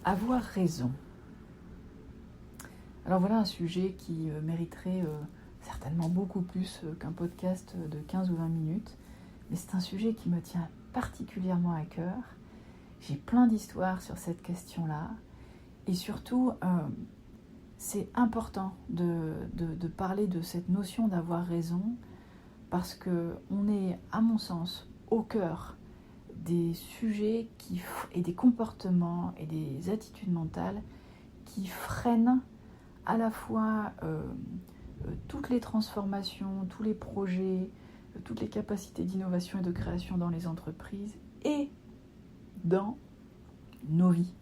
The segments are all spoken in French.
Avoir raison. Alors voilà un sujet qui mériterait certainement beaucoup plus qu'un podcast de 15 ou 20 minutes, mais c'est un sujet qui me tient particulièrement à cœur. J'ai plein d'histoires sur cette question-là, et surtout, c'est important de parler de cette notion d'avoir raison, parce qu'on est, à mon sens, au cœur des sujets et des comportements et des attitudes mentales qui freinent à la fois toutes les transformations, tous les projets, toutes les capacités d'innovation et de création dans les entreprises et dans nos vies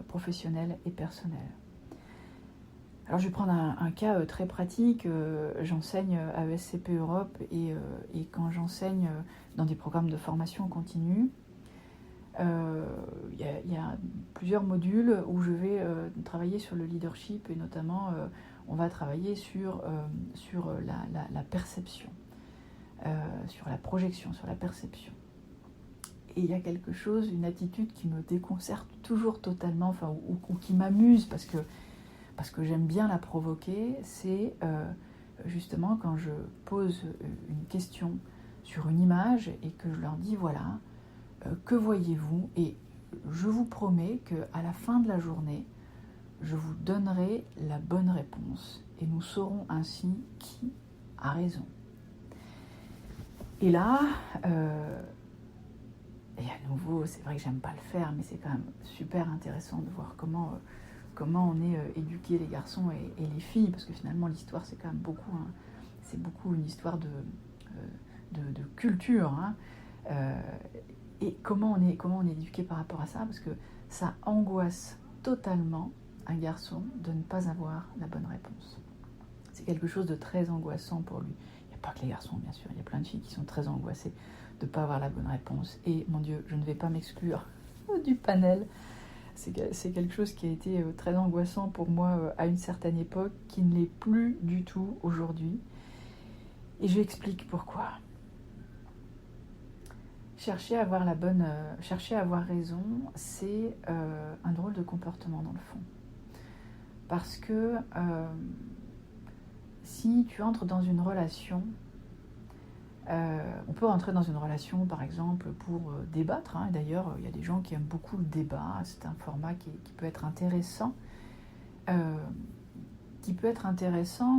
professionnelles et personnelles. Alors je vais prendre un cas très pratique. J'enseigne à ESCP Europe et quand j'enseigne dans des programmes de formation continue, il y a plusieurs modules où je vais travailler sur le leadership et notamment on va travailler sur la perception, sur la projection, sur la perception. Et il y a quelque chose, une attitude qui me déconcerte toujours totalement, ou qui m'amuse parce que j'aime bien la provoquer, c'est justement quand je pose une question sur une image et que je leur dis voilà, que voyez-vous ? Et je vous promets qu'à la fin de la journée, je vous donnerai la bonne réponse et nous saurons ainsi qui a raison. Et là, et à nouveau, c'est vrai que j'aime pas le faire, mais c'est quand même super intéressant de voir comment on est éduqués les garçons et les filles, parce que finalement l'histoire c'est quand même beaucoup une histoire de culture, hein. Et comment on est éduqué par rapport à ça, parce que ça angoisse totalement un garçon de ne pas avoir la bonne réponse. C'est quelque chose de très angoissant pour lui. Il n'y a pas que les garçons, bien sûr, il y a plein de filles qui sont très angoissées de ne pas avoir la bonne réponse. Et mon Dieu, je ne vais pas m'exclure du panel. C'est quelque chose qui a été très angoissant pour moi à une certaine époque, qui ne l'est plus du tout aujourd'hui. Et je explique pourquoi. Chercher à avoir raison, c'est un drôle de comportement dans le fond. Parce que si tu entres dans une relation, on peut rentrer dans une relation par exemple pour débattre, hein. D'ailleurs il y a des gens qui aiment beaucoup le débat, c'est un format qui peut être intéressant,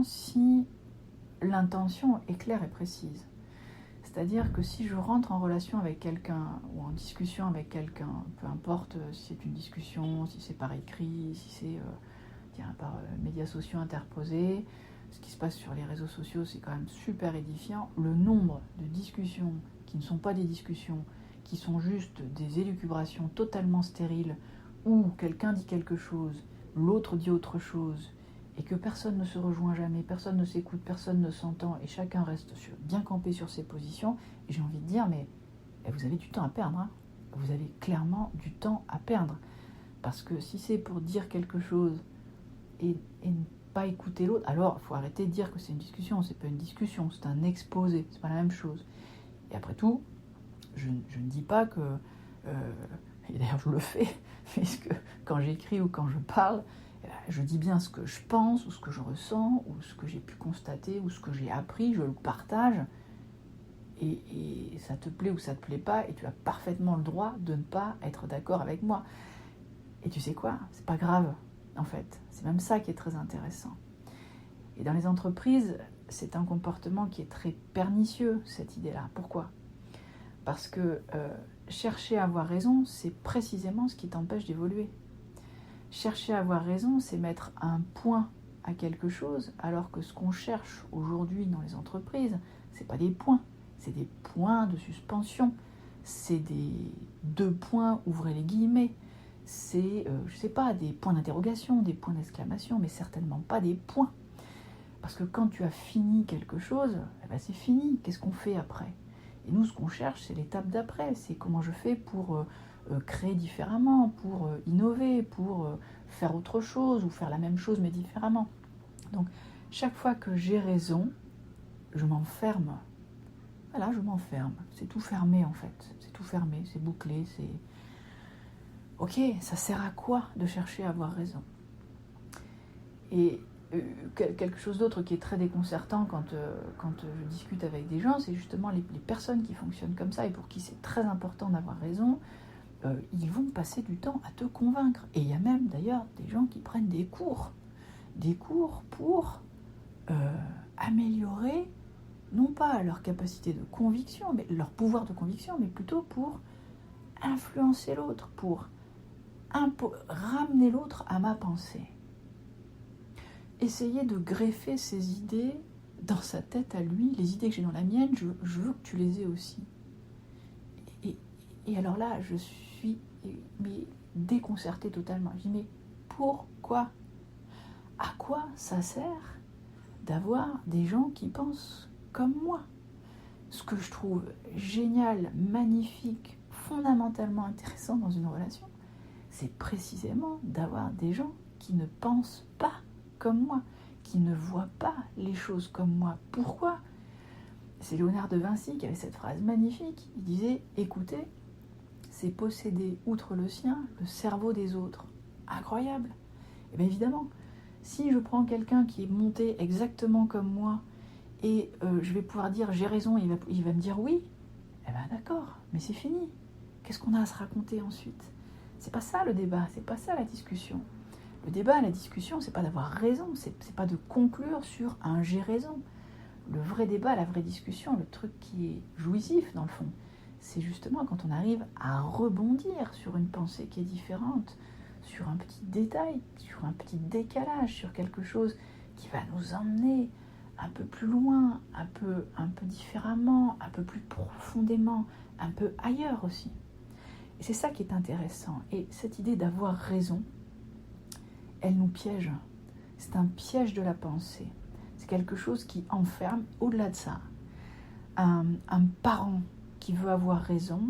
si l'intention est claire et précise. C'est-à-dire que si je rentre en relation avec quelqu'un ou en discussion avec quelqu'un, peu importe si c'est une discussion, si c'est par écrit, si c'est par médias sociaux interposés, ce qui se passe sur les réseaux sociaux, c'est quand même super édifiant. Le nombre de discussions qui ne sont pas des discussions, qui sont juste des élucubrations totalement stériles, où quelqu'un dit quelque chose, l'autre dit autre chose, et que personne ne se rejoint jamais, personne ne s'écoute, personne ne s'entend, et chacun reste bien campé sur ses positions, et j'ai envie de dire, mais vous avez du temps à perdre, hein. Vous avez clairement du temps à perdre, parce que si c'est pour dire quelque chose et ne pas écouter l'autre, alors il faut arrêter de dire que c'est une discussion, c'est pas une discussion, c'est un exposé, c'est pas la même chose. Et après tout, je ne dis pas que, et d'ailleurs je le fais, puisque quand j'écris ou quand je parle, je dis bien ce que je pense, ou ce que je ressens, ou ce que j'ai pu constater, ou ce que j'ai appris, je le partage, et ça te plaît ou ça te plaît pas, et tu as parfaitement le droit de ne pas être d'accord avec moi. Et tu sais quoi ? C'est pas grave, en fait. C'est même ça qui est très intéressant. Et dans les entreprises, c'est un comportement qui est très pernicieux, cette idée-là. Pourquoi ? Parce que chercher à avoir raison, c'est précisément ce qui t'empêche d'évoluer. Chercher à avoir raison, c'est mettre un point à quelque chose, alors que ce qu'on cherche aujourd'hui dans les entreprises, c'est pas des points, c'est des points de suspension, c'est des 2 points, ouvrez les guillemets, c'est, je sais pas, des points d'interrogation, des points d'exclamation, mais certainement pas des points. Parce que quand tu as fini quelque chose, c'est fini, qu'est-ce qu'on fait après ? Et nous, ce qu'on cherche, c'est l'étape d'après, c'est comment je fais pour créer différemment, pour innover, pour faire autre chose, ou faire la même chose mais différemment. Donc, chaque fois que j'ai raison, je m'enferme. Voilà, je m'enferme. C'est tout fermé en fait. C'est tout fermé, c'est bouclé, ok, ça sert à quoi de chercher à avoir raison? Et quelque chose d'autre qui est très déconcertant quand je discute avec des gens, c'est justement les personnes qui fonctionnent comme ça et pour qui c'est très important d'avoir raison, ils vont passer du temps à te convaincre. Et il y a même d'ailleurs des gens qui prennent des cours pour améliorer non pas leur capacité de conviction, mais leur pouvoir de conviction, mais plutôt pour influencer l'autre, pour ramener l'autre à ma pensée. Essayer de greffer ses idées dans sa tête à lui, les idées que j'ai dans la mienne, je veux que tu les aies aussi. Et alors là, je suis déconcertée totalement. Je dis, mais pourquoi? À quoi ça sert d'avoir des gens qui pensent comme moi? Ce que je trouve génial, magnifique, fondamentalement intéressant dans une relation, c'est précisément d'avoir des gens qui ne pensent pas comme moi, qui ne voient pas les choses comme moi. Pourquoi? C'est Léonard de Vinci qui avait cette phrase magnifique. Il disait, écoutez, c'est posséder, outre le sien, le cerveau des autres. Incroyable. Et bien évidemment, si je prends quelqu'un qui est monté exactement comme moi, et je vais pouvoir dire j'ai raison, il va me dire oui, eh bien d'accord, mais c'est fini. Qu'est-ce qu'on a à se raconter ensuite? C'est pas ça le débat, c'est pas ça la discussion. Le débat, la discussion, c'est pas d'avoir raison, c'est pas de conclure sur un j'ai raison. Le vrai débat, la vraie discussion, le truc qui est jouissif dans le fond, c'est justement quand on arrive à rebondir sur une pensée qui est différente, sur un petit détail, sur un petit décalage, sur quelque chose qui va nous emmener un peu plus loin, un peu différemment, un peu plus profondément, un peu ailleurs aussi. Et c'est ça qui est intéressant. Et cette idée d'avoir raison, elle nous piège. C'est un piège de la pensée. C'est quelque chose qui enferme. Au-delà de ça, un parent qui veut avoir raison,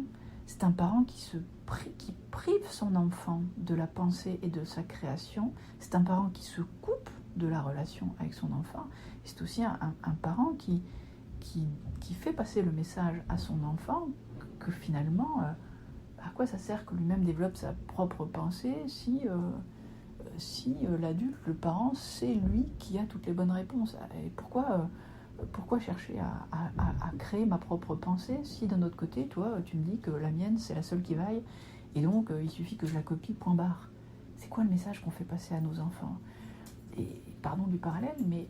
c'est un parent qui prive son enfant de la pensée et de sa création. C'est un parent qui se coupe de la relation avec son enfant. C'est aussi un parent qui fait passer le message à son enfant que finalement, à quoi ça sert que lui-même développe sa propre pensée si l'adulte, le parent, c'est lui qui a toutes les bonnes réponses? Et pourquoi chercher à créer ma propre pensée si d'un autre côté, toi, tu me dis que la mienne, c'est la seule qui vaille et donc il suffit que je la copie, point barre. C'est quoi le message qu'on fait passer à nos enfants? Et pardon du parallèle, mais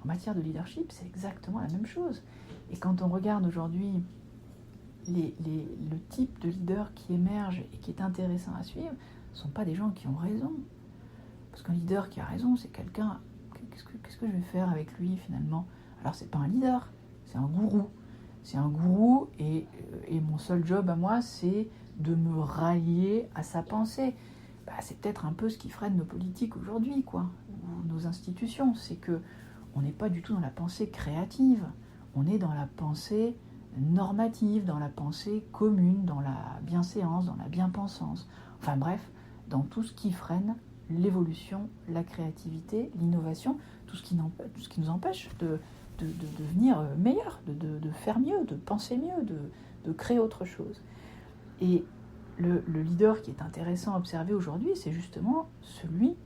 en matière de leadership, c'est exactement la même chose. Et quand on regarde aujourd'hui le type de leader qui émerge et qui est intéressant à suivre, ne sont pas des gens qui ont raison. Parce qu'un leader qui a raison, c'est quelqu'un... Qu'est-ce que je vais faire avec lui finalement? Alors c'est pas un leader, c'est un gourou. C'est un gourou et mon seul job à moi, c'est de me rallier à sa pensée. C'est peut-être un peu ce qui freine nos politiques aujourd'hui, quoi, ou nos institutions. C'est que on n'est pas du tout dans la pensée créative. On est dans la pensée normative, dans la pensée commune, dans la bienséance, dans la bien-pensance. Enfin bref, dans tout ce qui freine l'évolution, la créativité, l'innovation, tout ce qui nous empêche de devenir meilleur, de faire mieux, de penser mieux, de créer autre chose. Et le leader qui est intéressant à observer aujourd'hui, c'est justement celui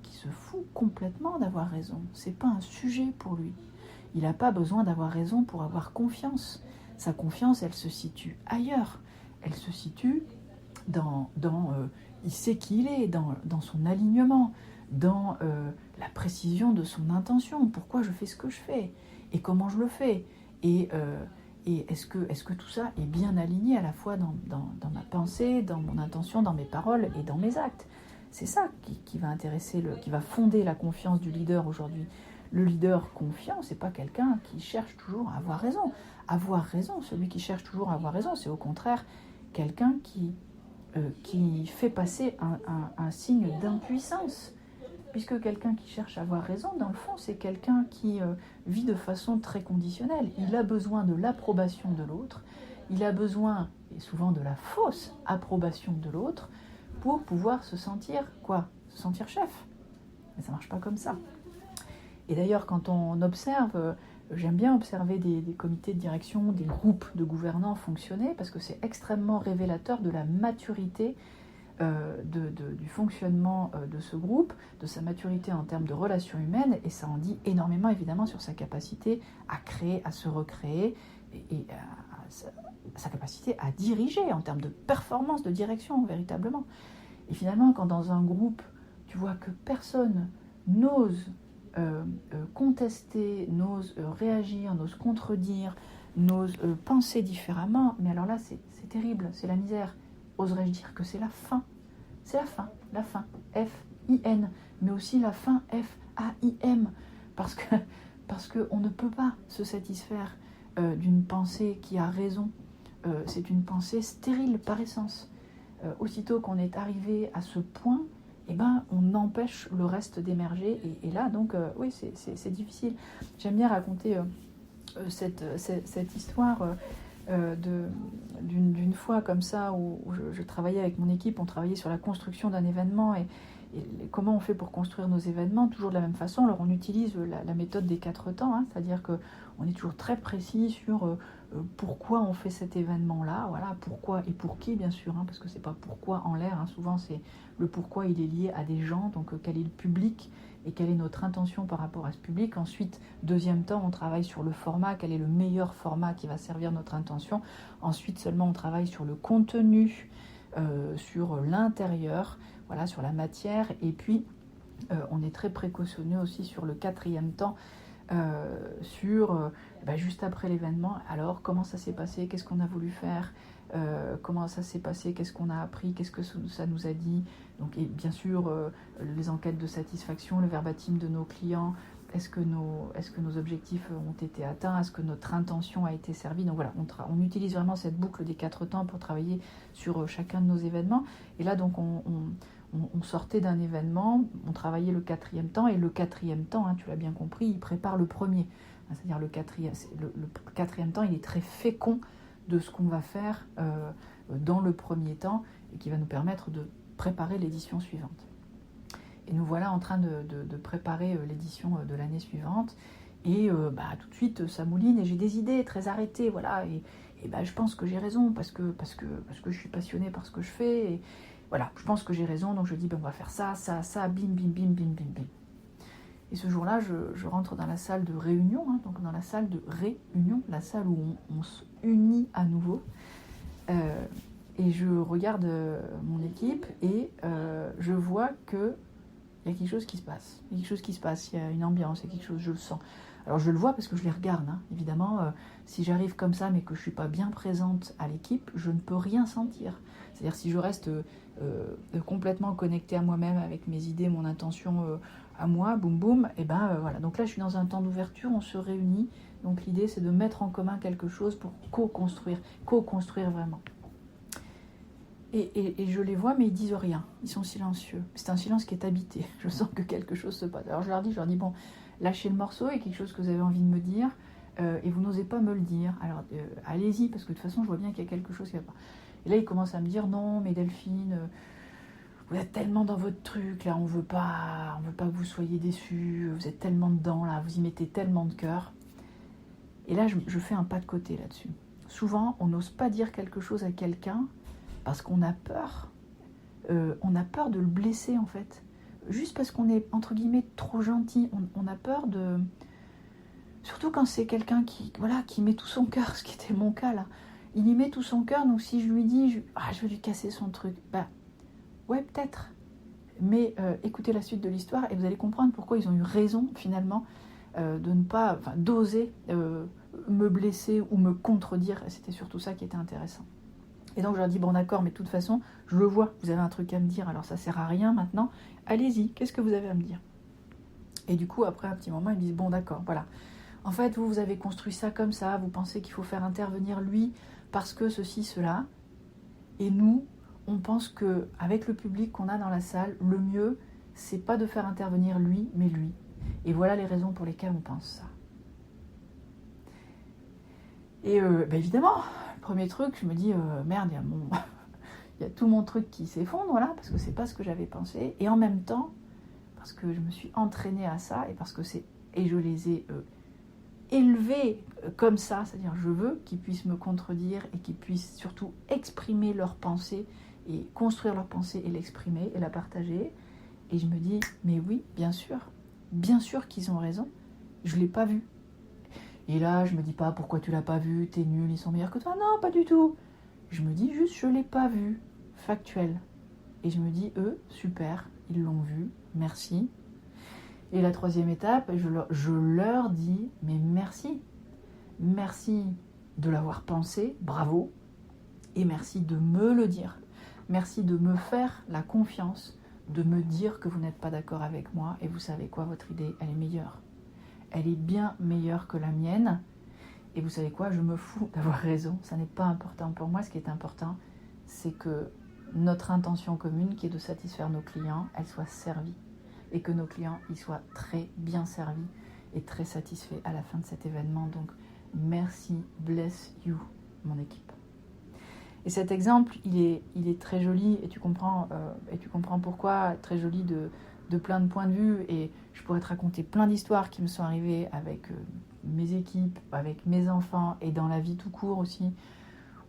qui se fout complètement d'avoir raison. C'est pas un sujet pour lui. Il n'a pas besoin d'avoir raison pour avoir confiance. Sa confiance, elle se situe ailleurs. Elle se situe dans il sait qui il est, dans son alignement, dans la précision de son intention. Pourquoi je fais ce que je fais et comment je le fais et est-ce que tout ça est bien aligné à la fois dans ma pensée, dans mon intention, dans mes paroles et dans mes actes. C'est ça qui va intéresser, qui va fonder la confiance du leader aujourd'hui. Le leader confiant, c'est pas quelqu'un qui cherche toujours à avoir raison. Avoir raison, celui qui cherche toujours à avoir raison, c'est au contraire quelqu'un qui fait passer un signe d'impuissance. Puisque quelqu'un qui cherche à avoir raison, dans le fond, c'est quelqu'un qui vit de façon très conditionnelle. Il a besoin de l'approbation de l'autre, il a besoin, et souvent de la fausse approbation de l'autre, pour pouvoir se sentir, se sentir chef. Mais ça ne marche pas comme ça. Et d'ailleurs, quand on observe, j'aime bien observer des comités de direction, des groupes de gouvernants fonctionner, parce que c'est extrêmement révélateur de la maturité du fonctionnement de ce groupe, de sa maturité en termes de relations humaines, et ça en dit énormément évidemment sur sa capacité à créer, à se recréer, et sa capacité à diriger en termes de performance, de direction véritablement. Et finalement, quand dans un groupe, tu vois que personne n'ose contester, n'ose réagir, n'ose contredire, n'ose penser différemment, mais alors là c'est terrible, c'est la misère. Oserais-je dire que c'est la fin? C'est la fin, F-I-N, mais aussi la fin F-A-I-M, parce qu'on ne peut pas se satisfaire d'une pensée qui a raison. C'est une pensée stérile par essence. Aussitôt qu'on est arrivé à ce point, eh ben, on empêche le reste d'émerger. Et là, donc, oui, c'est difficile. J'aime bien raconter cette histoire d'une fois comme ça où je travaillais avec mon équipe, on travaillait sur la construction d'un événement et comment on fait pour construire nos événements, toujours de la même façon. Alors on utilise la méthode des 4 temps, hein, c'est-à-dire qu'on est toujours très précis sur pourquoi on fait cet événement-là, voilà, pourquoi et pour qui bien sûr, hein, parce que c'est pas pourquoi en l'air, hein, souvent c'est le pourquoi, il est lié à des gens, donc quel est le public et quelle est notre intention par rapport à ce public. Ensuite, deuxième temps, on travaille sur le format, quel est le meilleur format qui va servir notre intention. Ensuite seulement on travaille sur le contenu, sur l'intérieur, voilà, sur la matière, et puis on est très précautionneux aussi sur le 4e temps, sur juste après l'événement, alors comment ça s'est passé, qu'est-ce qu'on a voulu faire, comment ça s'est passé, qu'est-ce qu'on a appris, qu'est-ce que ça nous a dit, donc, et bien sûr les enquêtes de satisfaction, le verbatim de nos clients, est-ce que nos objectifs ont été atteints, est-ce que notre intention a été servie, donc voilà, on utilise vraiment cette boucle des 4 temps pour travailler sur chacun de nos événements, et là donc on sortait d'un événement, on travaillait le 4e temps, et le 4e temps, hein, tu l'as bien compris, il prépare le premier. C'est-à-dire le 4e temps, il est très fécond de ce qu'on va faire dans le premier temps, et qui va nous permettre de préparer l'édition suivante. Et nous voilà en train de préparer l'édition de l'année suivante, et tout de suite ça mouline, et j'ai des idées très arrêtées, voilà, et je pense que j'ai raison, parce que je suis passionnée par ce que je fais, et voilà, je pense que j'ai raison, donc je dis on va faire ça, bim, bim, bim, bim, bim, bim. Et ce jour-là, je rentre dans la salle de réunion, hein, donc dans la salle de réunion, la salle où on se unit à nouveau, et je regarde mon équipe, et je vois que il y a quelque chose qui se passe, il y a une ambiance, il y a quelque chose, je le sens. Alors je le vois parce que je les regarde, hein. Évidemment, si j'arrive comme ça mais que je ne suis pas bien présente à l'équipe, je ne peux rien sentir. C'est-à-dire si je reste complètement connectée à moi-même avec mes idées, mon intention à moi, boum boum, et voilà. Donc là je suis dans un temps d'ouverture, on se réunit, donc l'idée c'est de mettre en commun quelque chose pour co-construire vraiment. Et je les vois, mais ils disent rien, ils sont silencieux. C'est un silence qui est habité, je sens que quelque chose se passe. Alors je leur dis bon, lâchez le morceau, il y a quelque chose que vous avez envie de me dire, et vous n'osez pas me le dire. Alors allez-y, parce que de toute façon je vois bien qu'il y a quelque chose qui va pas. Et là ils commencent à me dire, non mais Delphine, vous êtes tellement dans votre truc, là on veut pas que vous soyez déçus, vous êtes tellement dedans, là, vous y mettez tellement de cœur. Et là je fais un pas de côté là-dessus. Souvent on n'ose pas dire quelque chose à quelqu'un, parce qu'on a peur de le blesser en fait. Juste parce qu'on est entre guillemets trop gentil, on a peur de... Surtout quand c'est quelqu'un qui met tout son cœur, ce qui était mon cas là. Il y met tout son cœur, donc si je lui dis, je vais lui casser son truc, ouais peut-être. Mais écoutez la suite de l'histoire et vous allez comprendre pourquoi ils ont eu raison finalement de ne pas, d'oser me blesser ou me contredire. C'était surtout ça qui était intéressant. Et donc je leur dis, bon d'accord, mais de toute façon, je le vois, vous avez un truc à me dire, alors ça sert à rien maintenant, allez-y, qu'est-ce que vous avez à me dire? Et du coup, après un petit moment, ils me disent, bon d'accord, voilà. En fait, vous avez construit ça comme ça, vous pensez qu'il faut faire intervenir lui parce que ceci, cela. Et nous, on pense qu'avec le public qu'on a dans la salle, le mieux, c'est pas de faire intervenir lui, mais lui. Et voilà les raisons pour lesquelles on pense ça. Et évidemment, premier truc, je me dis, merde, il y a tout mon truc qui s'effondre, là, parce que c'est pas ce que j'avais pensé. Et en même temps, parce que je me suis entraînée à ça, et je les ai élevés comme ça, c'est-à-dire je veux qu'ils puissent me contredire et qu'ils puissent surtout exprimer leurs pensées et construire leur pensée et l'exprimer et la partager. Et je me dis, mais oui, bien sûr qu'ils ont raison, je ne l'ai pas vu. Et là, je me dis pas, pourquoi tu l'as pas vu, t'es nul, ils sont meilleurs que toi. Non, pas du tout. Je me dis juste, je l'ai pas vu, factuel. Et je me dis, eux, super, ils l'ont vu, merci. Et la troisième étape, je leur dis, mais merci. Merci de l'avoir pensé, bravo. Et merci de me le dire. Merci de me faire la confiance, de me dire que vous n'êtes pas d'accord avec moi. Et vous savez quoi, votre idée, elle est meilleure. Elle est bien meilleure que la mienne. Et vous savez quoi, je me fous d'avoir raison. Ça n'est pas important pour moi. Ce qui est important, c'est que notre intention commune, qui est de satisfaire nos clients, elle soit servie. Et que nos clients y soient très bien servis et très satisfaits à la fin de cet événement. Donc, merci, bless you, mon équipe. Et cet exemple, il est très joli et tu comprends pourquoi, très joli de plein de points de vue. Et je pourrais te raconter plein d'histoires qui me sont arrivées avec mes équipes, avec mes enfants et dans la vie tout court aussi,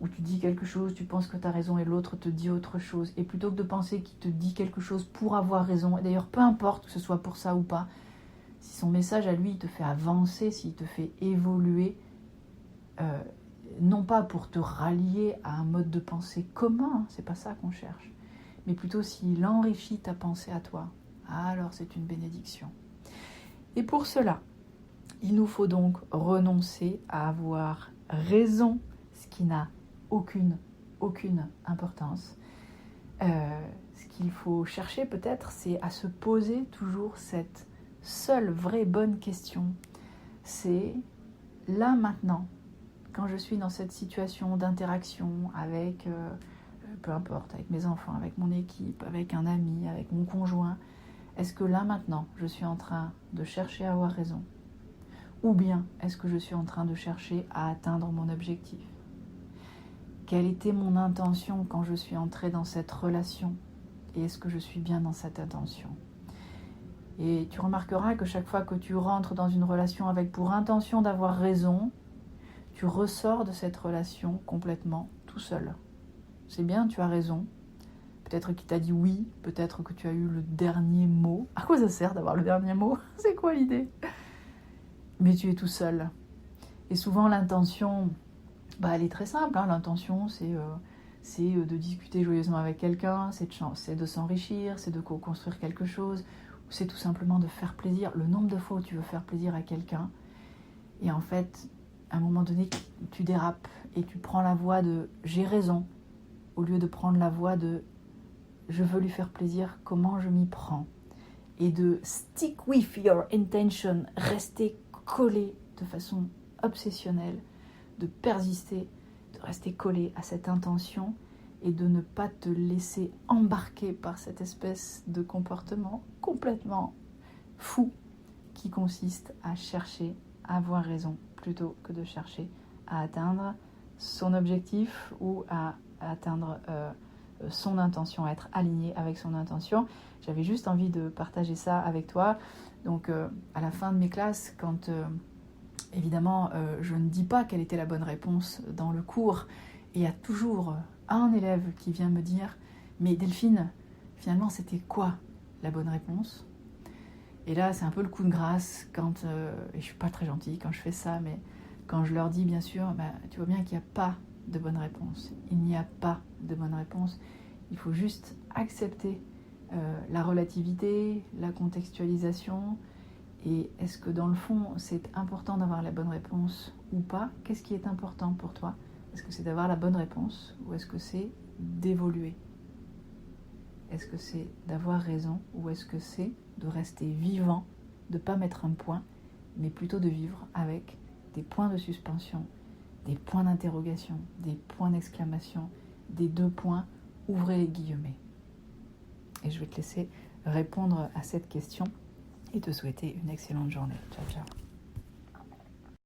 où tu dis quelque chose, tu penses que tu as raison et l'autre te dit autre chose. Et plutôt que de penser qu'il te dit quelque chose pour avoir raison, et d'ailleurs peu importe que ce soit pour ça ou pas, si son message à lui il te fait avancer, s'il te fait évoluer, non pas pour te rallier à un mode de pensée commun, c'est pas ça qu'on cherche, mais plutôt s'il enrichit ta pensée à toi, alors c'est une bénédiction. Et pour cela, il nous faut donc renoncer à avoir raison, ce qui n'a aucune importance. Ce qu'il faut chercher peut-être, c'est à se poser toujours cette seule vraie bonne question. C'est là maintenant, quand je suis dans cette situation d'interaction avec, peu importe, avec mes enfants, avec mon équipe, avec un ami, avec mon conjoint, est-ce que là maintenant, je suis en train de chercher à avoir raison ? Ou bien est-ce que je suis en train de chercher à atteindre mon objectif ? Quelle était mon intention quand je suis entrée dans cette relation ? Et est-ce que je suis bien dans cette intention ? Et tu remarqueras que chaque fois que tu rentres dans une relation avec pour intention d'avoir raison, tu ressors de cette relation complètement tout seul. C'est bien, tu as raison. Peut-être qu'il t'a dit oui, peut-être que tu as eu le dernier mot. À quoi ça sert d'avoir le dernier mot ? C'est quoi l'idée ? Mais tu es tout seul. Et souvent l'intention, elle est très simple. L'intention, c'est de discuter joyeusement avec quelqu'un, c'est de s'enrichir, c'est de co-construire quelque chose, ou c'est tout simplement de faire plaisir. Le nombre de fois où tu veux faire plaisir à quelqu'un, et en fait, à un moment donné, tu dérapes et tu prends la voie de « j'ai raison » au lieu de prendre la voie de « je veux lui faire plaisir, comment je m'y prends ?» et de « stick with your intention », rester collé de façon obsessionnelle, de persister, de rester collé à cette intention et de ne pas te laisser embarquer par cette espèce de comportement complètement fou qui consiste à chercher à avoir raison plutôt que de chercher à atteindre son objectif ou à atteindre son intention, à être aligné avec son intention. J'avais juste envie de partager ça avec toi. Donc à la fin de mes classes, quand évidemment je ne dis pas quelle était la bonne réponse dans le cours, et il y a toujours un élève qui vient me dire « Mais Delphine, finalement c'était quoi la bonne réponse ?» Et là c'est un peu le coup de grâce, quand, et je suis pas très gentille quand je fais ça, mais quand je leur dis bien sûr, tu vois bien qu'il n'y a pas de bonne réponse. Il n'y a pas de bonne réponse. Il faut juste accepter la relativité, la contextualisation. Et est-ce que dans le fond, c'est important d'avoir la bonne réponse ou pas ? Qu'est-ce qui est important pour toi ? Est-ce que c'est d'avoir la bonne réponse ou est-ce que c'est d'évoluer ? Est-ce que c'est d'avoir raison ou est-ce que c'est de rester vivant, de ne pas mettre un point, mais plutôt de vivre avec des points de suspension, des points d'interrogation, des points d'exclamation, des 2 points, ouvrez les guillemets. Et je vais te laisser répondre à cette question et te souhaiter une excellente journée. Ciao, ciao.